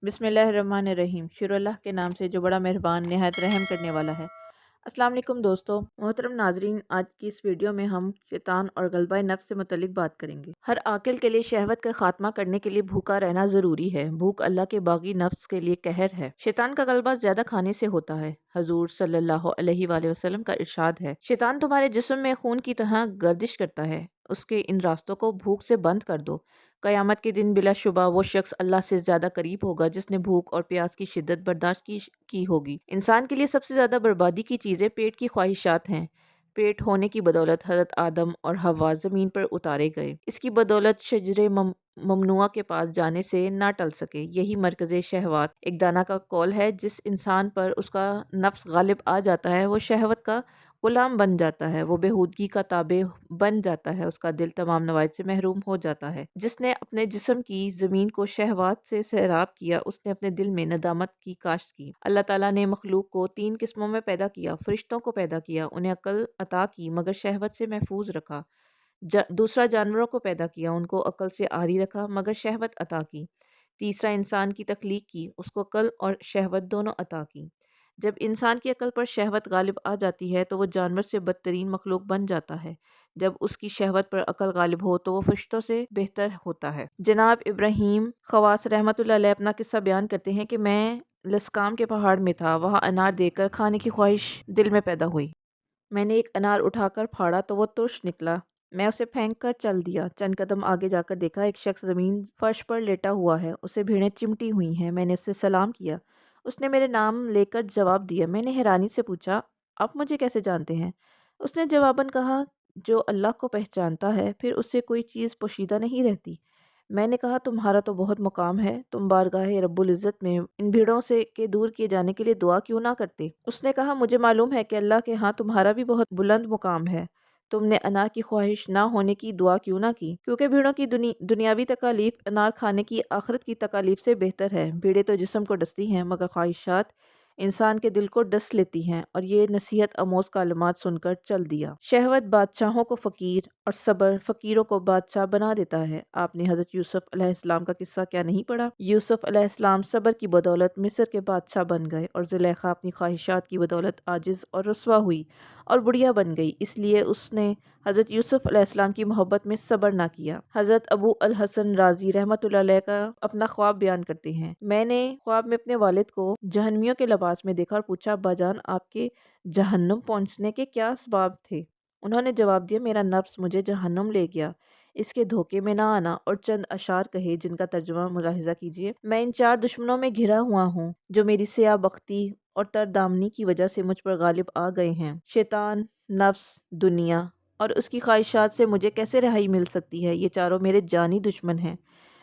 बिस्मिल्लाहिर्रहमानिर्रहीम। शुरू अल्लाह के नाम से जो बड़ा मेहरबान नहायत रहम करने वाला है। अस्सलाम वालेकुम दोस्तों, मोहतरम नाजरीन, आज की इस वीडियो में हम शैतान और गलबा नफ्स से मुतल्लिक बात करेंगे। हर आकिल के लिए शहवत का खात्मा करने के लिए भूखा रहना ज़रूरी है। भूख अल्लाह के बागी नफ्स के लिए कहर है। शैतान का गलबा ज़्यादा खाने से होता है। हजूर सल्लल्लाहु अलैहि वसल्लम का इरशाद है, शैतान तुम्हारे जिस्म में खून की तरह गर्दिश करता है, उसके इन रास्तों को भूख से बंद कर दो। क़यामत के दिन बिलाशुबा वो शख्स अल्लाह से ज़्यादा करीब होगा जिसने भूख और प्यास की शिद्दत बर्दाश्त की होगी। इंसान के लिए सबसे ज़्यादा बर्बादी की चीज़ें पेट की ख्वाहिशात हैं। पेट होने की बदौलत हज़रत आदम और हव्वा ज़मीन पर उतारे गए। इसकी बदौलत शजरे ममनुआ के पास जाने से ना टल सके। यही मरकज़ शहवात। एक दाना का कौल है, जिस इंसान पर उसका नफ्स गालिब आ जाता है वो शहवत का गुलाम बन जाता है, वो बेहूदगी का ताबे बन जाता है, उसका दिल तमाम नवाइज से महरूम हो जाता है। जिसने अपने जिस्म की ज़मीन को शहवात से सैराब किया, उसने अपने दिल में नदामत की काश्त की। अल्लाह ताला ने मखलूक को 3 किस्मों में पैदा किया। फरिश्तों को पैदा किया, उन्हें अक्ल अता की मगर शहवत से महफूज रखा। दूसरा, जानवरों को पैदा किया, उनको अक्ल से आरी रखा मगर शहवत अता की। तीसरा, इंसान की तख्लीक की, उसको अक्ल और शहवत दोनों अता की। जब इंसान की अक्ल पर शहवत गालिब आ जाती है तो वो जानवर से बदतरीन मखलूक बन जाता है। जब उसकी शहवत पर अक्ल गालिब हो तो वो फरिश्तों से बेहतर होता है। जनाब इब्राहीम खवास रहमतुल्लाह अलैह अपना किस्सा बयान करते हैं कि मैं लस्काम के पहाड़ में था, वहाँ अनार देखकर खाने की ख्वाहिश दिल में पैदा हुई। मैंने एक अनार उठाकर फाड़ा तो वो तुर्श निकला। मैं उसे फेंक कर चल दिया। चंद कदम आगे जाकर देखा एक शख्स ज़मीन फर्श पर लेटा हुआ है, उसे भीड़ें चिमटी हुई हैं। मैंने उससे सलाम किया, उसने मेरे नाम लेकर जवाब दिया। मैंने हैरानी से पूछा, आप मुझे कैसे जानते हैं? उसने जवाबन कहा, जो अल्लाह को पहचानता है फिर उससे कोई चीज़ पोशीदा नहीं रहती। मैंने कहा, तुम्हारा तो बहुत मुकाम है, तुम बारगाह रब्बुल इज़्ज़त में इन भीड़ों से के दूर किए जाने के लिए दुआ क्यों ना करते? उसने कहा, मुझे मालूम है कि अल्लाह के यहाँ तुम्हारा भी बहुत बुलंद मुकाम है। तुमने अनार की ख्वाहिश ना होने की दुआ क्यों ना की? क्योंकि भीड़ों की दुनियावी तकालीफ अनार खाने की आखिरत की तकालीफ से बेहतर है। भीड़ें तो जिस्म को डसती हैं मगर ख्वाहिशात इंसान के दिल को डस लेती हैं। और ये नसीहत आमोज़ कालमात सुनकर चल दिया। शहवत बादशाहों को फ़कीर और सब्र फ़कीरों को बादशाह बना देता है। आपने हज़रत यूसुफ़ अलैहिस्सलाम का किस्सा क्या नहीं पढ़ा? यूसुफ़ अलैहिस्सलाम सब्र की बदौलत मिस्र के बादशाह बन गए और ज़ुलेखा अपनी ख्वाहिशात की बदौलत आजिज़ और रुस्वा हुई और बुढ़िया बन गई। इसलिए उसने हज़रत यूसुफ़ अलैहिस्सलाम की मोहब्बत में सब्र ना किया। हज़रत अबू अल हसन राज़ी रहमतुल्लाह अलैह का अपना ख्वाब बयान करते हैं। मैंने ख्वाब में अपने वालिद को जहन्नमियों के लिबास में देखा और पूछा, अब्बाजान, आपके जहन्नुम पहुँचने के क्या असबाब थे? उन्होंने जवाब दिया, मेरा नफ्स मुझे जहन्नुम ले गया, इसके धोखे में ना आना। और चंद अशार कहे जिनका तर्जुमा मुलाहिजा कीजिए। मैं इन 4 दुश्मनों में घिरा हुआ हूँ जो मेरी सियाह बख्ती और तरदामनी की वजह से मुझ पर गालिब आ गए हैं। शैतान, नफ्स, दुनिया और उसकी ख्वाहिशात से मुझे कैसे रिहाई मिल सकती है? ये चारों मेरे जानी दुश्मन हैं।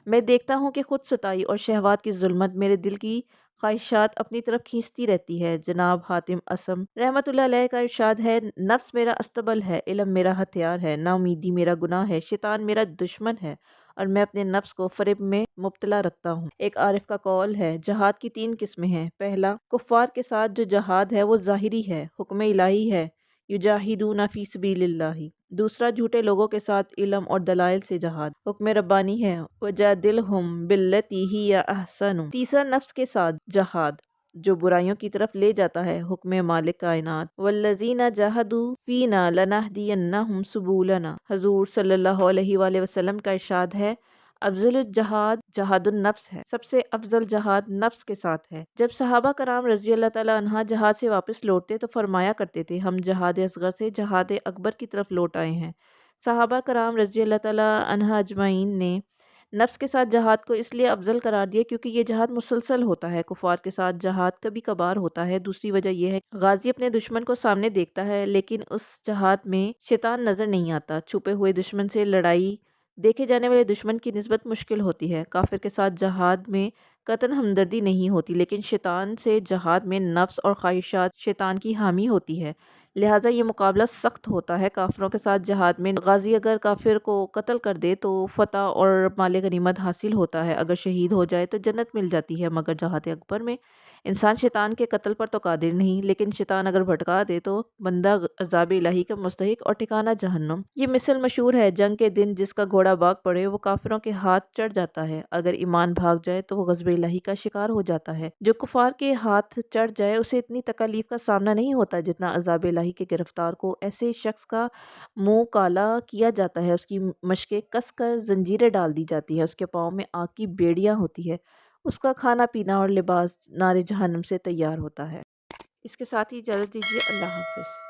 मैं देखता हूँ कि खुद सताई और शहवात की जुल्मत मेरे दिल की ख्वाहिशात अपनी तरफ खींचती रहती है। जनाब हातिम असम रहमतुल्लाह अलैह का इरशाद है, नफ्स मेरा अस्तबल है, इल्म मेरा हथियार है, नाउमीदी मेरा गुनाह है, शैतान मेरा दुश्मन है और मैं अपने नफ्स को फरेब में मुब्तला रखता हूँ। एक आरिफ का कौल है, जहाद की 3 किस्में हैं। पहला, कुफ़ार के साथ जो जहाद है वो ज़ाहिरी है, हुक्म इलाही है, युजाहिदूना फी सबीलिल्लाहि। दूसरा, झूठे लोगों के साथ इल्म और दलाइल से जहाद, हुक्म रब्बानी है, वजादिलहुम बिल्लती हिया अहसनु। तीसरा, नफ्स के साथ जहाद जो बुराइयों की तरफ ले जाता है, हुक्म मालिक कायनात, वल्लज़ीना जहदू फीना लनहदियन्नहुम सुबुलना। हजूर सल्लल्लाहु अलैहि वसल्लम का इरशाद है, अफजल जहाद जहादुन नफ्स है, सबसे अफजल जहाद नफ्स के साथ है। जब सहाबा कराम रज़ी अल्लाह ताला अन्हा जहाद से वापस लौटते तो फरमाया करते थे, हम जहाद असगर से जहाद अकबर की तरफ लौट आए हैं। सहाबा कराम रज़ी अल्लाह ताला अन्हा अजमाइन ने नफ्स के साथ जहाद को इसलिए अफजल करार दिया क्योंकि ये जहाद मुसलसल होता है। कुफार के साथ जहाद कभी कभार होता है। दूसरी वजह यह है, गाजी अपने दुश्मन को सामने देखता है लेकिन उस जहाद में शैतान नजर नहीं आता। छुपे हुए दुश्मन से लड़ाई देखे जाने वाले दुश्मन की निस्बत मुश्किल होती है। काफिर के साथ जहाद में कतन हमदर्दी नहीं होती लेकिन शैतान से जहाद में नफ्स और ख्वाहिशात शैतान की हामी होती है। لہٰذا یہ مقابلہ سخت ہوتا ہے۔ کافروں کے ساتھ جہاد میں غازی اگر کافر کو قتل کر دے تو فتح اور مال غنیمت حاصل ہوتا ہے، اگر شہید ہو جائے تو جنت مل جاتی ہے، مگر جہاد اکبر میں انسان شیطان کے قتل پر تو قادر نہیں، لیکن شیطان اگر بھٹکا دے تو بندہ عذاب الہی کا مستحق اور ٹھکانہ جہنم۔ یہ مثل مشہور ہے، جنگ کے دن جس کا گھوڑا بھاگ پڑے وہ کافروں کے ہاتھ چڑھ جاتا ہے، اگر ایمان بھاگ جائے تو وہ غضب الہی کا شکار ہو جاتا ہے۔ جو کفار کے ہاتھ چڑھ جائے اسے اتنی تکالیف کا سامنا نہیں ہوتا جتنا عذاب الہی کے گرفتار کو۔ ایسے شخص کا منہ کالا کیا جاتا ہے، اس کی مشقیں کس کر زنجیریں ڈال دی جاتی ہے، اس کے پاؤں میں آگ کی بیڑیاں ہوتی ہے، اس کا کھانا پینا اور لباس نار جہنم سے تیار ہوتا ہے۔ اس کے ساتھ ہی اجازت دیجیے، اللہ حافظ۔